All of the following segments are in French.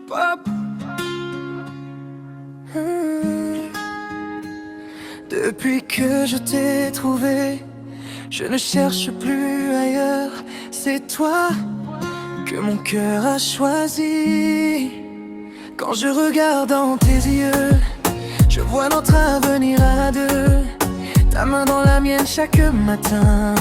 Pop. Depuis que je t'ai trouvé, je ne cherche plus ailleurs. C'est toi que mon cœur a choisi. Quand je regarde dans tes yeux, je vois notre avenir à deux. Ta main dans la mienne chaque matin,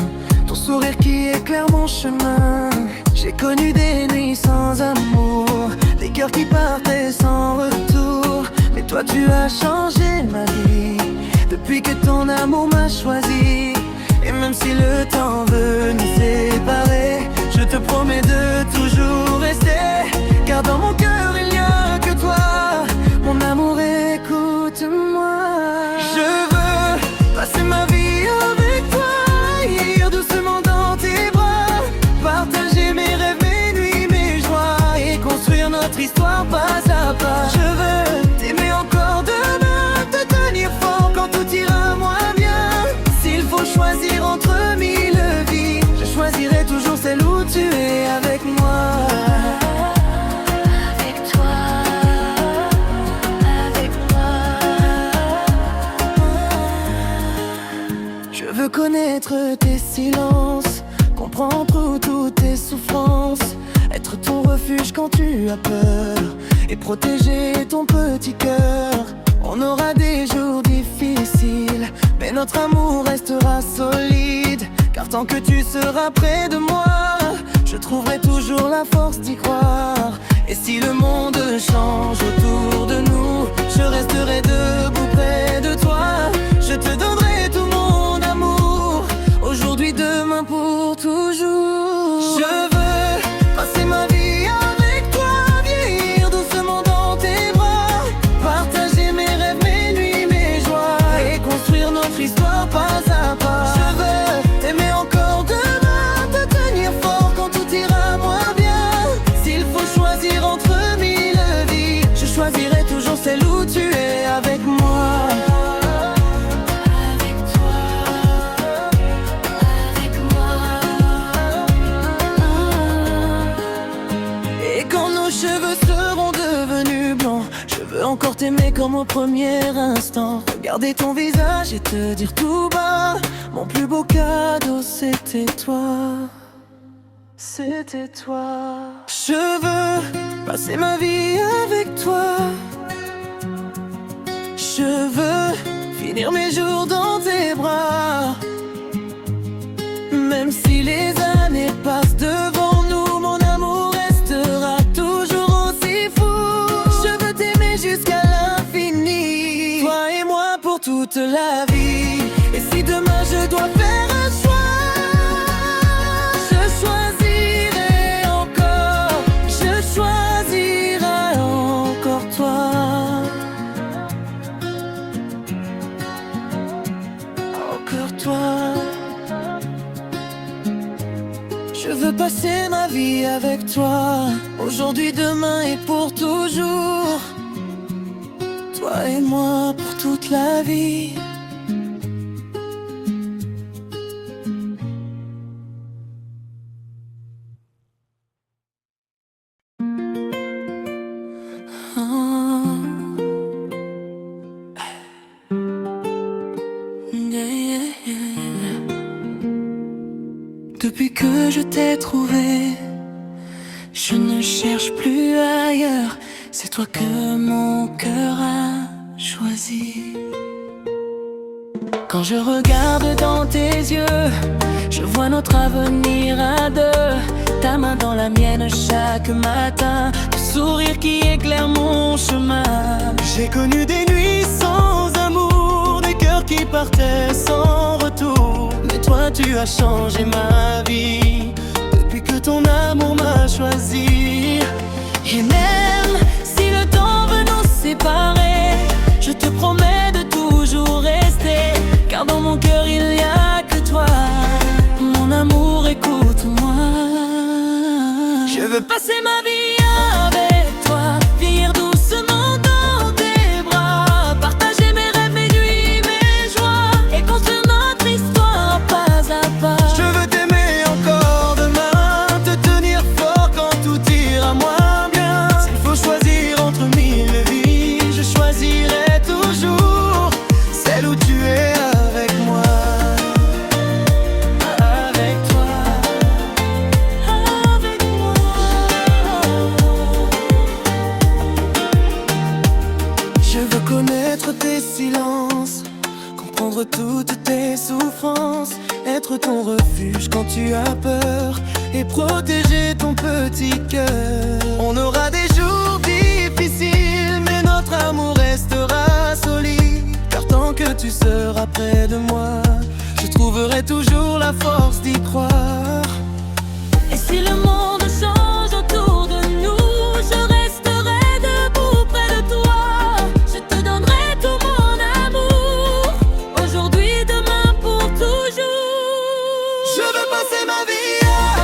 ton sourire qui éclaire mon chemin. J'ai connu des nuits sans amour, des cœurs qui partaient sans retour. Mais toi tu as changé ma vie, depuis que ton amour m'a choisi. Et même si le temps veut nous séparer, je te promets de toujours rester. Car dans mon cœur il n'y a que toi, mon amour, écoute-moi. Je veux passer ma vie avec toi, rire doucement dans tes bras, partager mes rêves, mes nuits, mes joies, et construire notre histoire pas à pas. Je veux t'aimer encore demain, te tenir fort quand tout ira moins bien. S'il faut choisir entre mille vies, je choisirai toujours celle où tu es avec moi. Je veux connaître tes silences, comprendre toutes tes souffrances, être ton refuge quand tu as peur et protéger ton petit cœur. On aura des jours difficiles, mais notre amour restera solide. Car tant que tu seras près de moi, je trouverai toujours la force d'y croire. Et si le monde change autour de nous, je resterai debout près de toi. Je te donnerai tout mon amour, aujourd'hui, demain, pour toujours. Je veux passer ma vie avec toi, vieillir doucement dans tes bras, partager mes rêves, mes nuits, mes joies, et construire notre histoire pas à pas. Je veux t'aimer encore demain, te tenir fort quand tout ira moins bien. S'il faut choisir entre mille vies, je choisirai toujours celle où tu es avec moi. Encore t'aimer comme au premier instant, regarder ton visage et te dire tout bas: mon plus beau cadeau c'était toi, c'était toi. Je veux passer ma vie avec toi, je veux finir mes jours dans tes bras. Même si les années passent devant nous, mon amour restera toujours aussi fou. Je veux t'aimer jusqu'à l'infini, toi et moi pour toute la vie. Et si demain je dois faire un choix, je choisirai encore, je choisirai encore toi. Encore toi. Je veux passer ma vie avec toi, aujourd'hui, demain et pour toujours. Toi et moi pour toute la vie. Depuis que je t'ai trouvé, je ne cherche plus ailleurs. C'est toi que mon cœur a choisi. Quand je regarde dans tes yeux, je vois notre avenir à deux. Ta main dans la mienne chaque matin, le sourire qui éclaire mon chemin. J'ai connu des nuits sans amour, des cœurs qui partaient sans retour. Mais toi tu as changé ma vie, depuis que ton amour m'a choisi. Et même si le temps veut nous séparer, je te promets de toujours rester. Car dans mon cœur il n'y a que toi, mon amour, écoute-moi. Je veux passer ma vie avec toi, vieillir doucement dans tes bras, partager mes rêves, mes nuits, mes joies, et construire notre histoire pas à pas. Je veux t'aimer encore demain, te tenir fort refuge quand tu as peur et protéger ton petit cœur. On aura des jours difficiles, mais notre amour restera solide. Car tant que tu seras près de moi, je trouverai toujours la force d'y croire. Et si le monde change autour de nous, je resterai debout près de toi. Je te donnerai tout mon amour, aujourd'hui, demain, pour toujours. Je veux passer ma vie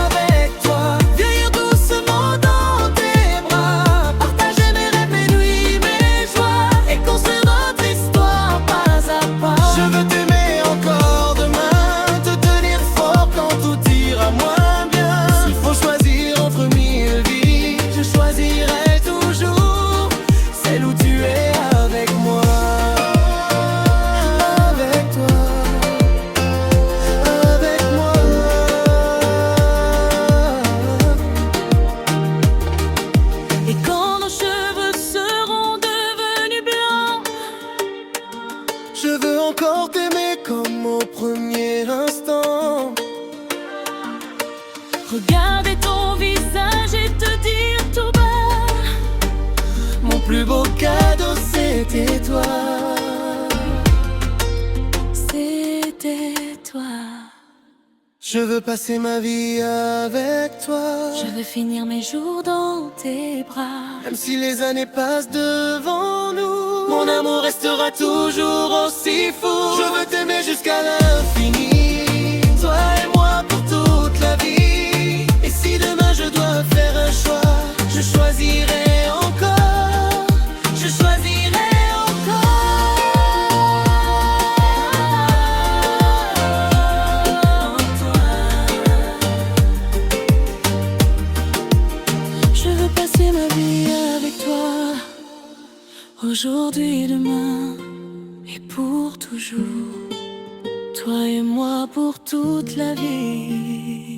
avec toi, vieillir doucement dans tes bras, partager mes rêves, mes nuits, mes joies, et construire notre histoire pas à pas. Je veux t'aimer encore demain, te tenir fort quand tout ira moins bien. S'il faut choisir entre mille vies, je choisirai toujours celle où tu es avec moi. Avec toi, avec moi. Et quand nos cheveux seront devenus blancs, Je veux encore t'aimer comme au premier instant. regarder ton visage et te dire tout bas, Mon plus beau cadeau c'était toi. c'était toi. Je veux passer ma vie avec toi. Je veux finir mes jours dans tes bras. Même si les années passent devant nous, mon amour restera toujours aussi fou. Je veux t'aimer jusqu'à l'infini, toi et moi pour toute la vie. Et si demain je dois faire un choix, je choisirai encore, je choisirai encore toi. Je veux passer ma vie avec toi, aujourd'hui, demain et pour toujours. Toi et moi pour toute la vie.